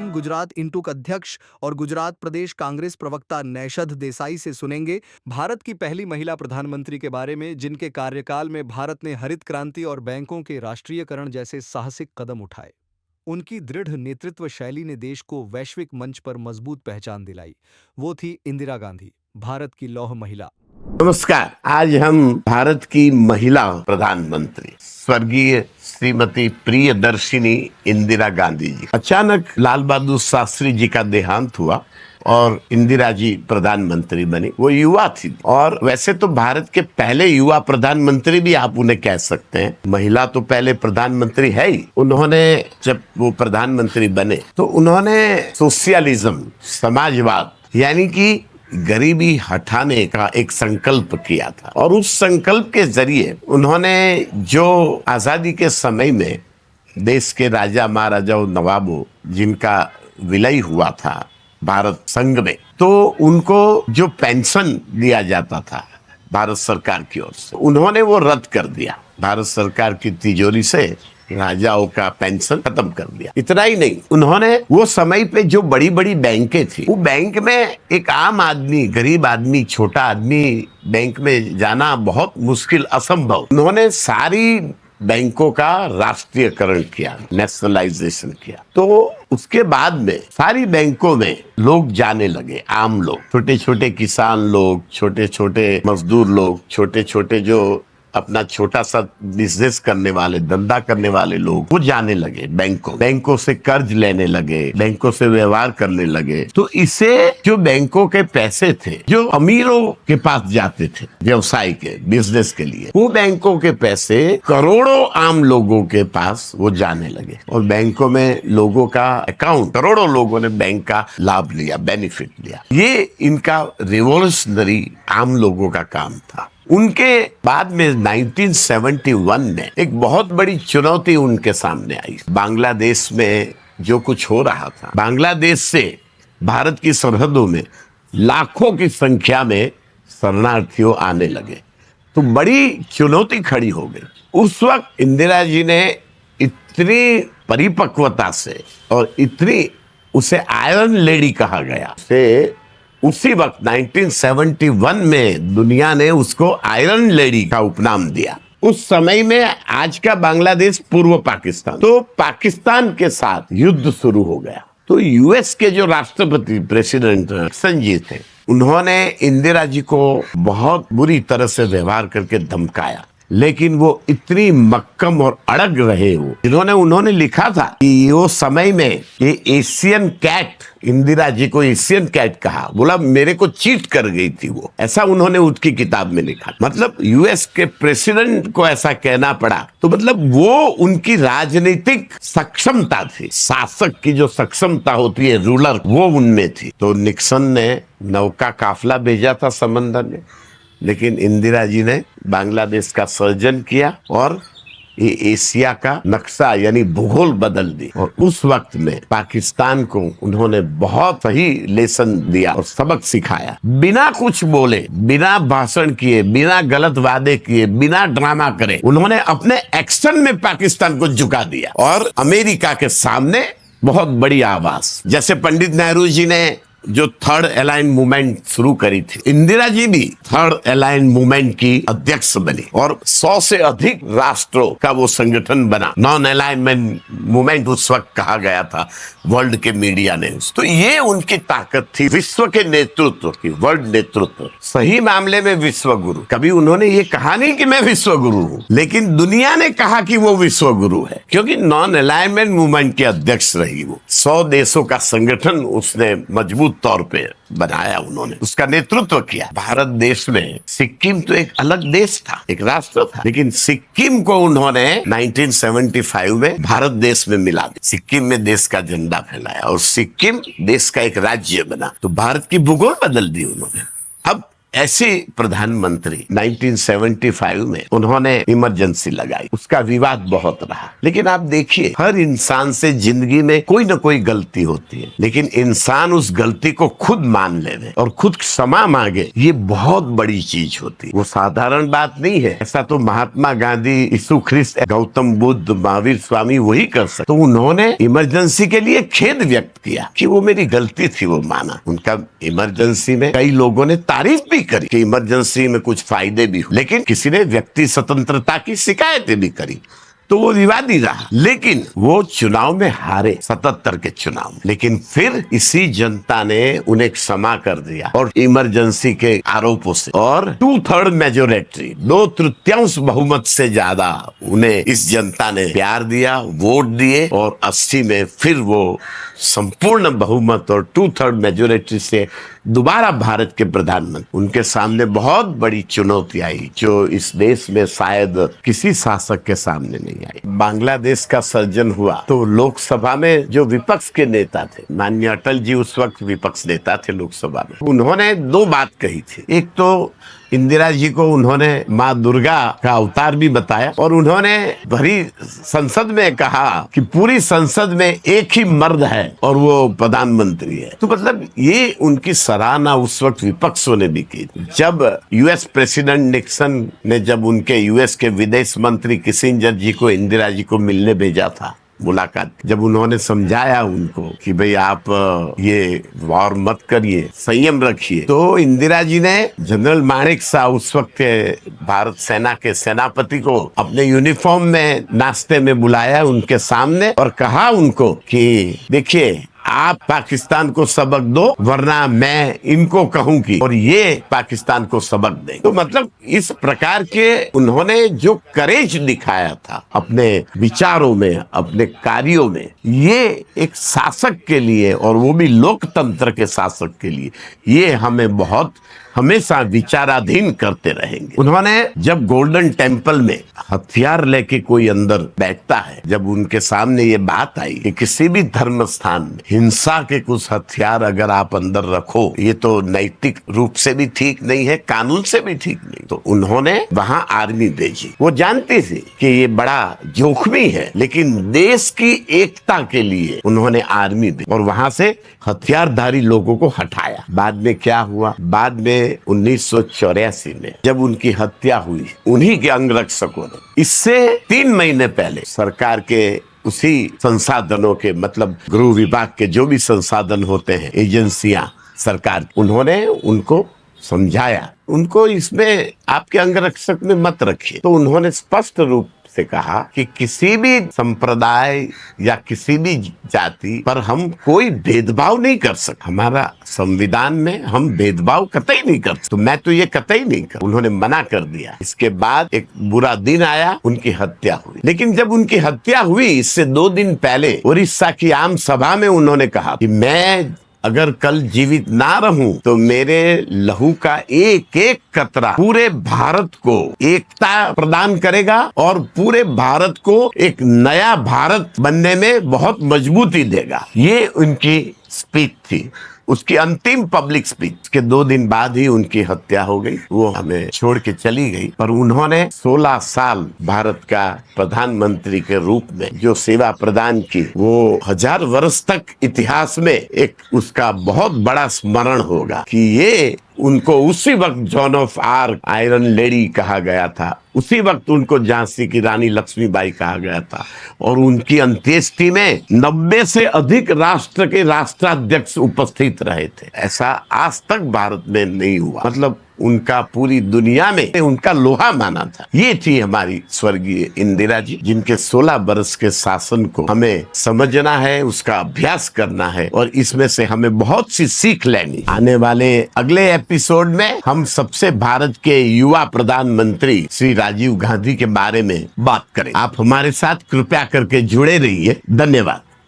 हम गुजरात इंटूक अध्यक्ष और गुजरात प्रदेश कांग्रेस प्रवक्ता नैशद देसाई से सुनेंगे भारत की पहली महिला प्रधानमंत्री के बारे में, जिनके कार्यकाल में भारत ने हरित क्रांति और बैंकों के राष्ट्रीयकरण जैसे साहसिक कदम उठाए। उनकी दृढ़ नेतृत्व शैली ने देश को वैश्विक मंच पर मजबूत पहचान दिलाई। वो थी इंदिरा गांधी, भारत की लौह महिला। नमस्कार। आज हम भारत की महिला प्रधानमंत्री स्वर्गीय श्रीमती प्रियदर्शिनी इंदिरा गांधी जी, अचानक लाल बहादुर शास्त्री जी का देहांत हुआ और इंदिरा जी प्रधानमंत्री बनी। वो युवा थी और वैसे तो भारत के पहले युवा प्रधानमंत्री भी आप उन्हें कह सकते हैं। महिला तो पहले प्रधानमंत्री है ही। उन्होंने जब वो प्रधानमंत्री बने तो उन्होंने सोशलिज्म, समाजवाद यानी कि गरीबी हटाने का एक संकल्प किया था और उस संकल्प के जरिए उन्होंने जो आजादी के समय में देश के राजा महाराजाओं नवाबों जिनका विलय हुआ था भारत संघ में, तो उनको जो पेंशन दिया जाता था भारत सरकार की ओर से, उन्होंने वो रद्द कर दिया। भारत सरकार की तिजोरी से राजाओं का पेंशन खत्म कर दिया। इतना ही नहीं, उन्होंने वो समय पे जो बड़ी बड़ी बैंकें थी, वो बैंक में एक आम आदमी, गरीब आदमी, छोटा आदमी बैंक में जाना बहुत मुश्किल, असंभव। उन्होंने सारी बैंकों का राष्ट्रीयकरण किया, नेशनलाइजेशन किया। तो उसके बाद में सारी बैंकों में लोग जाने लगे, आम लोग, छोटे छोटे किसान लोग, छोटे छोटे मजदूर लोग, छोटे छोटे जो अपना छोटा सा बिजनेस करने वाले, धंधा करने वाले लोग, वो जाने लगे बैंकों से कर्ज लेने लगे, बैंकों से व्यवहार करने लगे। तो इससे जो बैंकों के पैसे थे जो अमीरों के पास जाते थे व्यवसाय के, बिजनेस के लिए, वो बैंकों के पैसे करोड़ों आम लोगों के पास वो जाने लगे और बैंकों में लोगों का अकाउंट, करोड़ों लोगों ने बैंक का लाभ लिया, बेनिफिट लिया। ये इनका रिवॉल्यूशनरी आम लोगों का काम था। उनके बाद में 1971 में एक बहुत बड़ी चुनौती उनके सामने आई। बांग्लादेश में जो कुछ हो रहा था, बांग्लादेश से भारत की सरहदों में लाखों की संख्या में शरणार्थियों आने लगे, तो बड़ी चुनौती खड़ी हो गई। उस वक्त इंदिरा जी ने इतनी परिपक्वता से और इतनी, उसे आयरन लेडी कहा गया, से उसी वक्त 1971 में दुनिया ने उसको आयरन लेडी का उपनाम दिया। उस समय में आज का बांग्लादेश पूर्व पाकिस्तान, तो पाकिस्तान के साथ युद्ध शुरू हो गया। तो यूएस के जो राष्ट्रपति प्रेसिडेंट निक्सन जी थे, उन्होंने इंदिरा जी को बहुत बुरी तरह से व्यवहार करके धमकाया, लेकिन वो इतनी मक्कम और अड़ग रहे हो, जिन्होंने उन्होंने लिखा था कि वो समय में ये एशियन कैट, इंदिरा जी को एशियन कैट कहा, बोला मेरे को चीट कर गई थी वो, ऐसा उन्होंने उसकी किताब में लिखा। मतलब यूएस के प्रेसिडेंट को ऐसा कहना पड़ा, तो मतलब वो उनकी राजनीतिक सक्षमता थी, शासक की जो सक्षमता होती है, रूलर, वो उनमें थी। तो निक्सन ने नौका काफिला भेजा था समंदर में, लेकिन इंदिरा जी ने बांग्लादेश का सर्जन किया और ये एशिया का नक्शा यानी भूगोल बदल दी। और उस वक्त में पाकिस्तान को उन्होंने बहुत सही लेसन दिया और सबक सिखाया। बिना कुछ बोले, बिना भाषण किए, बिना गलत वादे किए, बिना ड्रामा करे, उन्होंने अपने एक्शन में पाकिस्तान को झुका दिया और अमेरिका के सामने बहुत बड़ी आवाज, जैसे पंडित नेहरू जी ने जो थर्ड अलाइन मूवमेंट शुरू करी थी, इंदिरा जी भी थर्ड अलाइन मूवमेंट की अध्यक्ष बनी और 100 से अधिक राष्ट्रों का वो संगठन बना। नॉन अलाइनमेंट मूवमेंट उस वक्त कहा गया था वर्ल्ड के मीडिया ने। तो ये उनकी ताकत थी, विश्व के नेतृत्व की, वर्ल्ड नेतृत्व, सही मामले में विश्व गुरु। कभी उन्होंने ये कहा नहीं कि मैं विश्व गुरु हूं, लेकिन दुनिया ने कहा कि वो विश्व गुरु है, क्योंकि नॉन अलाइनमेंट मूवमेंट के अध्यक्ष रही वो। 100 देशों का संगठन उसने मजबूत तौर पे बनाया, उन्होंने उसका नेतृत्व किया। भारत देश में सिक्किम तो एक अलग देश था, एक राष्ट्र था, लेकिन सिक्किम को उन्होंने 1975 में भारत देश में मिला दिया। सिक्किम में देश का झंडा फहराया और सिक्किम देश का एक राज्य बना। तो भारत की भूगोल बदल दी उन्होंने। अब ऐसे प्रधानमंत्री 1975 में उन्होंने इमरजेंसी लगाई, उसका विवाद बहुत रहा। लेकिन आप देखिए, हर इंसान से जिंदगी में कोई ना कोई गलती होती है, लेकिन इंसान उस गलती को खुद मान ले और खुद क्षमा मांगे, ये बहुत बड़ी चीज होती है। वो साधारण बात नहीं है। ऐसा तो महात्मा गांधी, यीशु ख्रिस्त, गौतम बुद्ध, महावीर स्वामी वही कर सकते। तो उन्होंने इमरजेंसी के लिए खेद व्यक्त किया कि वो मेरी गलती थी, वो माना। उनका इमरजेंसी में कई लोगों ने तारीफ भी करी कि इमरजेंसी में कुछ फायदे भी हो, लेकिन किसी ने व्यक्ति स्वतंत्रता की शिकायतें भी करी, तो वो विवादी रहा। लेकिन वो चुनाव में हारे, 77 के चुनाव में। लेकिन फिर इसी जनता ने उन्हें क्षमा कर दिया और इमरजेंसी के आरोपों से, और 2/3 मेजोरिटी, 2/3 बहुमत से ज्यादा उन्हें इस जनता ने प्यार दिया, वोट दिए, और 80 में फिर वो संपूर्ण बहुमत और 2/3 मेजोरिटी से दोबारा भारत के प्रधानमंत्री। उनके सामने बहुत बड़ी चुनौती आई, जो इस देश में शायद किसी शासक के सामने नहीं आई। बांग्लादेश का सर्जन हुआ तो लोकसभा में जो विपक्ष के नेता थे, माननीय अटल जी उस वक्त विपक्ष नेता थे लोकसभा में, उन्होंने 2 बात कही थी। एक तो इंदिरा जी को उन्होंने माँ दुर्गा का अवतार भी बताया, और उन्होंने भरी संसद में कहा कि पूरी संसद में एक ही मर्द है और वो प्रधानमंत्री है। तो मतलब ये उनकी सराहना उस वक्त विपक्षों ने भी की। जब यूएस प्रेसिडेंट निक्सन ने जब उनके यूएस के विदेश मंत्री किसिंजर जी को इंदिरा जी को मिलने भेजा था, मुलाकात, जब उन्होंने समझाया उनको कि भाई आप ये वॉर मत करिए, संयम रखिए, तो इंदिरा जी ने जनरल माणिक शाह, उस वक्त के भारत सेना के सेनापति को अपने यूनिफॉर्म में नाश्ते में बुलाया उनके सामने और कहा उनको कि देखिए, आप पाकिस्तान को सबक दो, वरना मैं इनको कहूंगी और ये पाकिस्तान को सबक दें। तो मतलब इस प्रकार के उन्होंने जो करेज दिखाया था अपने विचारों में, अपने कार्यों में, ये एक शासक के लिए, और वो भी लोकतंत्र के शासक के लिए, ये हमें बहुत हमेशा विचाराधीन करते रहेंगे। उन्होंने जब गोल्डन टेम्पल में हथियार लेके कोई अंदर बैठता है, जब उनके सामने ये बात आई कि किसी भी धर्म स्थान में हिंसा के कुछ हथियार अगर आप अंदर रखो, ये तो नैतिक रूप से भी ठीक नहीं है, कानून से भी ठीक नहीं, तो उन्होंने वहां आर्मी भेजी। वो जानती थी कि ये बड़ा जोखिम है, लेकिन देश की एकता के लिए उन्होंने आर्मी भेजी और वहां से हथियारधारी लोगों को हटाया। बाद में क्या हुआ? बाद में 1984 में जब उनकी हत्या हुई, उन्हीं के अंगरक्षकों ने, इससे 3 महीने पहले सरकार के उसी संसाधनों के, मतलब गृह विभाग के जो भी संसाधन होते हैं, एजेंसियां, सरकार, उन्होंने उनको समझाया, उनको इसमें आपके अंगरक्षक में मत रखिए। तो उन्होंने स्पष्ट रूप से कहा कि किसी भी संप्रदाय या किसी भी जाति पर हम कोई भेदभाव नहीं कर सकते। हमारा संविधान में हम भेदभाव कतई नहीं कर सकते। तो मैं तो ये कतई नहीं कर, उन्होंने मना कर दिया। इसके बाद एक बुरा दिन आया, उनकी हत्या हुई। लेकिन जब उनकी हत्या हुई, इससे 2 दिन पहले उड़ीसा की आम सभा में उन्होंने कहा कि मैं अगर कल जीवित ना रहूं तो मेरे लहू का एक एक कतरा पूरे भारत को एकता प्रदान करेगा और पूरे भारत को एक नया भारत बनने में बहुत मजबूती देगा। ये उनकी स्पीच थी, उसकी अंतिम पब्लिक स्पीच के 2 दिन बाद ही उनकी हत्या हो गई। वो हमें छोड़ के चली गई, पर उन्होंने 16 साल भारत का प्रधानमंत्री के रूप में जो सेवा प्रदान की, वो 1000 वर्ष तक इतिहास में एक उसका बहुत बड़ा स्मरण होगा कि ये उनको उसी वक्त John of arc, iron lady कहा गया था, उसी वक्त उनको झांसी की रानी लक्ष्मीबाई कहा गया था, और उनकी अंत्येष्टि में 90 से अधिक राष्ट्र के राष्ट्राध्यक्ष उपस्थित रहे थे। ऐसा आज तक भारत में नहीं हुआ। मतलब उनका पूरी दुनिया में उनका लोहा माना था। ये थी हमारी स्वर्गीय इंदिरा जी, जिनके 16 वर्ष के शासन को हमें समझना है, उसका अभ्यास करना है, और इसमें से हमें बहुत सी सीख लेनी। आने वाले अगले एपिसोड में हम सबसे भारत के युवा प्रधानमंत्री श्री राजीव गांधी के बारे में बात करें। आप हमारे साथ कृपया करके जुड़े रहिए। धन्यवाद।